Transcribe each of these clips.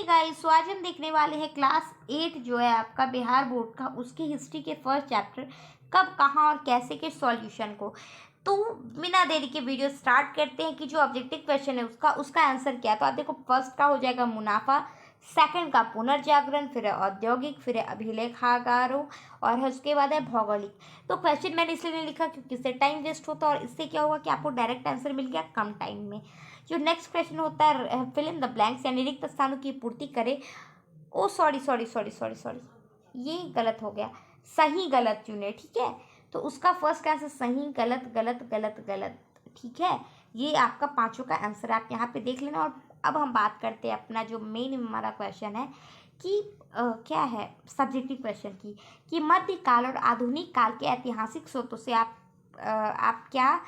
Guys, सो आज हम देखने वाले हैं क्लास 8 जो है आपका बिहार बोर्ड का, उसकी हिस्ट्री के फर्स्ट चैप्टर कब कहाँ और कैसे के सॉल्यूशन को। तो बिना देरी के वीडियो स्टार्ट करते हैं कि जो ऑब्जेक्टिव क्वेश्चन है उसका आंसर क्या है। तो आप देखो, फर्स्ट का हो जाएगा मुनाफा, सेकंड का पुनर्जागरण, फिर है औद्योगिक, फिर है अभिलेखागारों और है उसके बाद है भौगोलिक। तो क्वेश्चन मैंने इसलिए नहीं लिखा क्योंकि इससे टाइम वेस्ट होता है और इससे क्या होगा कि आपको डायरेक्ट आंसर मिल गया कम टाइम में। जो नेक्स्ट क्वेश्चन होता है फिल इन द ब्लैंक्स यानी रिक्त स्थानों की पूर्ति करे। Oh sorry sorry sorry sorry sorry, ये गलत हो गया, सही गलत चुने, ठीक है। तो उसका फर्स्ट आंसर सही गलत गलत गलत गलत, ठीक है। ये आपका पांचों का आंसर आप यहाँ पे देख लेना। और अब हम बात करते हैं अपना जो मेन हमारा क्वेश्चन है कि क्या है सब्जेक्टिव क्वेश्चन की, कि मध्यकाल और आधुनिक काल के ऐतिहासिक स्रोतों से आप क्या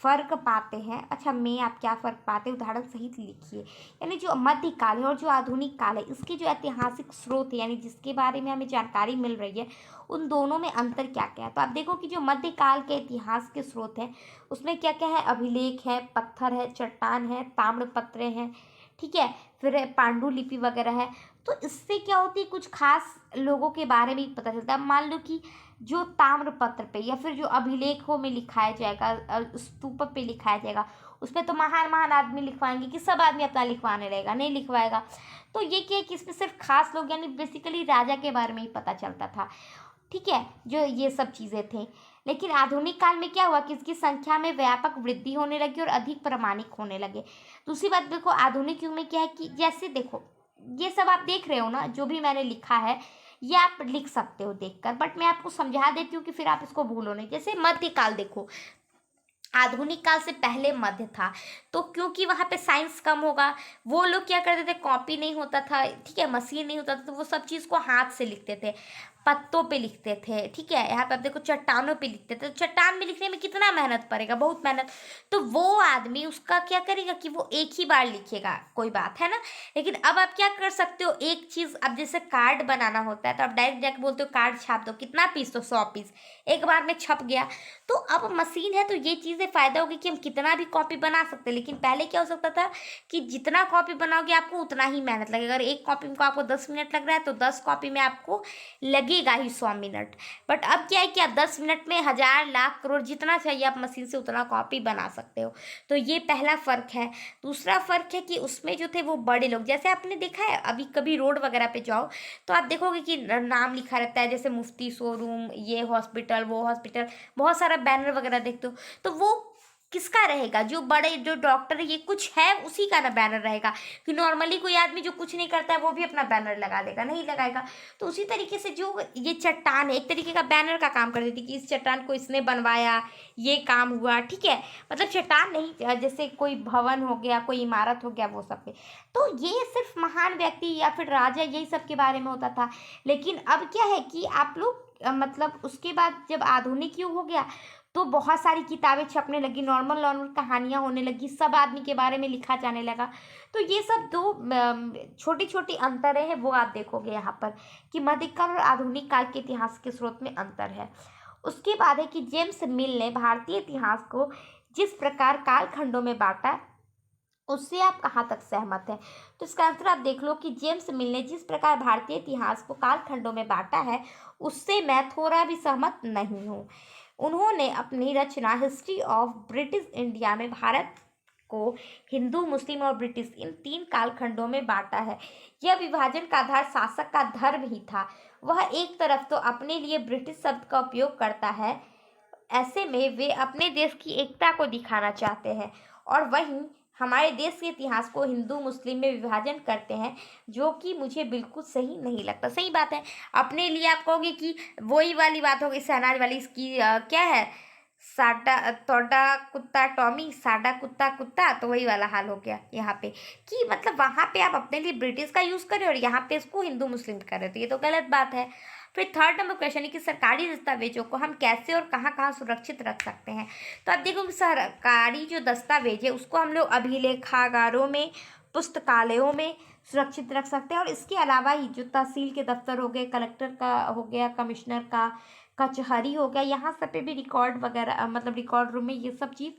फ़र्क पाते हैं। अच्छा, में आप क्या फ़र्क पाते हैं, उदाहरण सहित लिखिए। यानी जो मध्यकाल है और जो आधुनिक काल है, इसके जो ऐतिहासिक स्रोत है यानी जिसके बारे में हमें जानकारी मिल रही है, उन दोनों में अंतर क्या क्या है। तो आप देखो कि जो मध्यकाल के इतिहास के स्रोत हैं उसमें क्या क्या है, अभिलेख है, पत्थर है, चट्टान है, ताम्रपत्र हैं, ठीक है, फिर पांडुलिपि वगैरह है। तो इससे क्या होती है, कुछ खास लोगों के बारे में पता चलता है। मान लो कि जो ताम्रपत्र पे या फिर जो अभिलेखों में लिखाया जाएगा, स्तूप पे लिखाया जाएगा, उसमें तो महान महान आदमी लिखवाएंगे कि सब आदमी अपना लिखवाने रहेगा, नहीं लिखवाएगा। तो ये क्या है कि इसमें सिर्फ खास लोग यानी बेसिकली राजा के बारे में ही पता चलता था, ठीक है, जो ये सब चीज़ें थी। लेकिन आधुनिक काल में क्या हुआ कि इसकी संख्या में व्यापक वृद्धि होने लगी और अधिक प्रामाणिक होने लगे। दूसरी बात देखो, आधुनिक युग में क्या है कि जैसे देखो ये सब आप देख रहे हो ना, जो भी मैंने लिखा है ये आप लिख सकते हो देखकर, बट मैं आपको समझा देती हूँ कि फिर आप इसको भूलो नहीं। जैसे मध्यकाल देखो, आधुनिक काल से पहले मध्य था, तो क्योंकि वहाँ पे साइंस कम होगा, वो लोग क्या करते थे, कॉपी नहीं होता था, ठीक है, मशीन नहीं होता था, तो वो सब चीज़ को हाथ से लिखते थे, पत्तों पे लिखते थे, ठीक है। यहाँ पे आप देखो चट्टानों पे लिखते थे, तो चट्टान में लिखने में कितना मेहनत पड़ेगा, बहुत मेहनत। तो वो आदमी उसका क्या करेगा कि वो एक ही बार लिखेगा, कोई बात है ना। लेकिन अब आप क्या कर सकते हो, एक चीज़, अब जैसे कार्ड बनाना होता है तो आप डायरेक्ट जाके बोलते हो कार्ड छाप दो, कितना पीस, तो 100 पीस एक बार में छप गया। तो अब मशीन है तो ये चीज़ें फ़ायदा होगी कि हम कितना भी कॉपी बना सकते हैं। लेकिन पहले क्या हो सकता था कि जितना कॉपी बनाओगे आपको उतना ही मेहनत लगेगा। अगर एक कॉपी में आपको 10 मिनट लग रहा है तो 10 कॉपी में आपको लगेगा ही 100 मिनट। बट अब क्या है कि आप 10 मिनट में 1000 लाख करोड़ जितना चाहिए आप मशीन से उतना कॉपी बना सकते हो। तो ये पहला फ़र्क है। दूसरा फ़र्क है कि उसमें जो थे वो बड़े लोग, जैसे आपने देखा है अभी कभी रोड वगैरह पे जाओ तो आप देखोगे कि नाम लिखा रहता है, जैसे मुफ्ती शोरूम, ये हॉस्पिटल, वो हॉस्पिटल, बहुत सारा बैनर वगैरह देखते हो। तो वो किसका रहेगा, जो बड़े जो डॉक्टर ये कुछ है उसी का ना बैनर रहेगा। कि नॉर्मली कोई आदमी जो कुछ नहीं करता है वो भी अपना बैनर लगा देगा, नहीं लगाएगा। तो उसी तरीके से जो ये चट्टान है एक तरीके का बैनर का काम कर देती कि इस चट्टान को इसने बनवाया, ये काम हुआ, ठीक है। मतलब चट्टान नहीं, जैसे कोई भवन हो गया, कोई इमारत हो गया, वो सब पे। तो ये सिर्फ महान व्यक्ति या फिर राजा यही सब के बारे में होता था। लेकिन अब क्या है कि आप लोग मतलब उसके बाद जब आधुनिक युग हो गया तो बहुत सारी किताबें छपने लगी, नॉर्मल नॉर्मल कहानियाँ होने लगी, सब आदमी के बारे में लिखा जाने लगा। तो ये सब दो छोटी छोटी अंतरें हैं वो आप देखोगे यहाँ पर कि मध्यकाल और आधुनिक काल के इतिहास के स्रोत में अंतर है। उसके बाद है कि जेम्स मिल ने भारतीय इतिहास को जिस प्रकार कालखंडों में बांटा, उससे आप कहाँ तक सहमत हैं। तो इसका आंसर आप देख लो कि जेम्स मिल ने जिस प्रकार भारतीय इतिहास को कालखंडों में बांटा है उससे मैं थोड़ा भी सहमत नहीं हूँ। उन्होंने अपनी रचना हिस्ट्री ऑफ ब्रिटिश इंडिया में भारत को हिंदू, मुस्लिम और ब्रिटिश इन 3 कालखंडों में बांटा है। यह विभाजन का आधार शासक का धर्म ही था। वह एक तरफ तो अपने लिए ब्रिटिश शब्द का उपयोग करता है, ऐसे में वे अपने देश की एकता को दिखाना चाहते हैं, और वहीं हमारे देश के इतिहास को हिंदू मुस्लिम में विभाजन करते हैं, जो कि मुझे बिल्कुल सही नहीं लगता। सही बात है, अपने लिए आप कहोगे कि वही वाली बात होगी शहनाज वाली, इसकी क्या है, साडा तोड़ा कुत्ता टॉमी, साडा कुत्ता कुत्ता, तो वही वाला हाल हो गया यहाँ पे कि मतलब वहाँ पे आप अपने लिए ब्रिटिश का यूज़ करें और यहाँ पे इसको हिंदू मुस्लिम कर रहे हो, तो ये तो गलत बात है। फिर थर्ड नंबर क्वेश्चन है कि सरकारी दस्तावेजों को हम कैसे और कहाँ कहाँ सुरक्षित रख सकते हैं। तो आप देखो कि सरकारी जो दस्तावेज है उसको हम लोग अभिलेखागारों में, पुस्तकालयों में सुरक्षित रख सकते हैं। और इसके अलावा ही जो तहसील के दफ्तर हो गए, कलेक्टर का हो गया, कमिश्नर का कचहरी हो गया, यहाँ सब पे भी रिकॉर्ड वगैरह मतलब रिकॉर्ड रूम में ये सब चीज़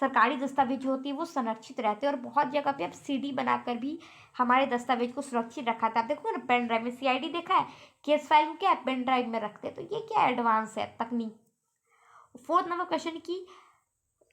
सरकारी दस्तावेज जो होती है वो संरक्षित रहते हैं और बहुत जगह पे अब सीडी बनाकर भी हमारे दस्तावेज को सुरक्षित रखा था। आप देखो ना, पेन ड्राइव में सीआईडी देखा है, केस फाइल को क्या है पेन ड्राइव में रखते हैं। तो ये क्या एडवांस है तकनीक। फोर्थ नंबर क्वेश्चन की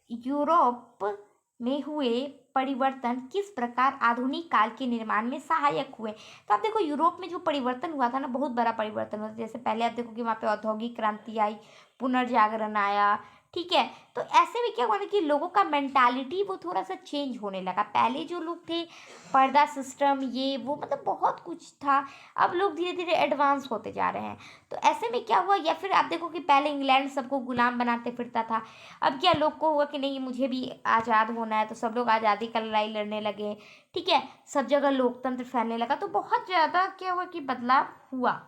यूरोप में हुए परिवर्तन किस प्रकार आधुनिक काल के निर्माण में सहायक हुए। तो आप देखो यूरोप में जो परिवर्तन हुआ था ना, बहुत बड़ा परिवर्तन हुआ था। जैसे पहले आप देखो कि वहाँ पे औद्योगिक क्रांति आई, पुनर्जागरण आया, ठीक है। तो ऐसे में क्या हुआ ना कि लोगों का मेंटालिटी वो थोड़ा सा चेंज होने लगा। पहले जो लोग थे पर्दा सिस्टम ये वो मतलब बहुत कुछ था, अब लोग धीरे धीरे एडवांस होते जा रहे हैं। तो ऐसे में क्या हुआ, या फिर आप देखो कि पहले इंग्लैंड सबको गुलाम बनाते फिरता था, अब क्या लोग को हुआ कि नहीं मुझे भी आज़ाद होना है, तो सब लोग आज़ादी का लड़ाई लड़ने लगे, ठीक है। सब जगह लोकतंत्र फैलने लगा, तो बहुत ज़्यादा क्या हुआ कि बदलाव हुआ।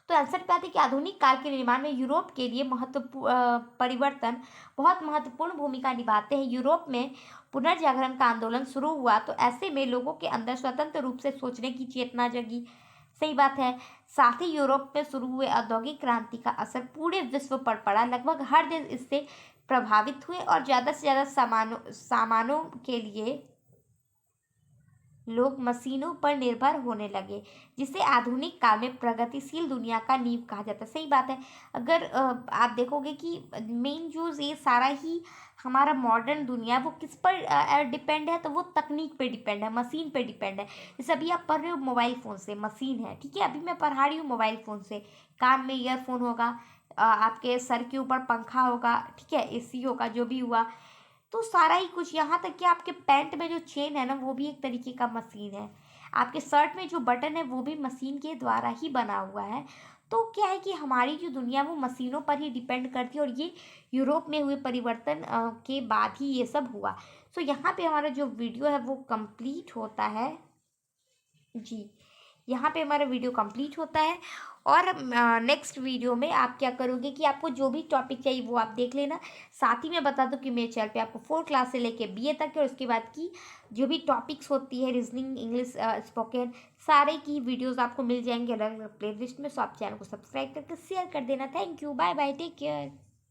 तो आंसर पे आते हैं कि आधुनिक काल के निर्माण में यूरोप के लिए परिवर्तन बहुत महत्वपूर्ण भूमिका निभाते हैं। यूरोप में पुनर्जागरण का आंदोलन शुरू हुआ, तो ऐसे में लोगों के अंदर स्वतंत्र रूप से सोचने की चेतना जगी। सही बात है। साथ ही यूरोप में शुरू हुए औद्योगिक क्रांति का असर पूरे विश्व पर पड़ा। लगभग हर देश इससे प्रभावित हुए और ज़्यादा से ज़्यादा सामानों के लिए लोग मशीनों पर निर्भर होने लगे, जिसे आधुनिक काल में प्रगतिशील दुनिया का नींव कहा जाता है। सही बात है। अगर आप देखोगे कि मेन जो ये सारा ही हमारा मॉडर्न दुनिया वो किस पर डिपेंड है, तो वो तकनीक पे डिपेंड है, मशीन पे डिपेंड है। जैसे अभी आप पढ़ रहे हो मोबाइल फ़ोन से, मशीन है, ठीक है। अभी मैं पढ़ा रही हूँ मोबाइल फ़ोन से, कान में ईयरफोन होगा, आपके सर के ऊपर पंखा होगा, ठीक है, एसी होगा, जो भी हुआ, तो सारा ही कुछ। यहाँ तक कि आपके पैंट में जो चेन है ना वो भी एक तरीके का मशीन है। आपके शर्ट में जो बटन है वो भी मशीन के द्वारा ही बना हुआ है। तो क्या है कि हमारी जो दुनिया वो मशीनों पर ही डिपेंड करती है, और ये यूरोप में हुए परिवर्तन के बाद ही ये सब हुआ। सो यहाँ पे हमारा जो वीडियो है वो कंप्लीट होता है जी। यहाँ पे हमारा वीडियो कंप्लीट होता है, और नेक्स्ट वीडियो में आप क्या करोगे कि आपको जो भी टॉपिक चाहिए वो आप देख लेना। साथ ही मैं बता दूं कि मेरे चैनल पे आपको 4 क्लास से लेके बीए तक के और उसके बाद की जो भी टॉपिक्स होती है रीजनिंग, इंग्लिश, स्पोकन, सारे की वीडियोस आपको मिल जाएंगे अलग अलग प्ले लिस्ट में। सो आप चैनल को सब्सक्राइब करके शेयर कर देना। Thank you, bye bye, take care.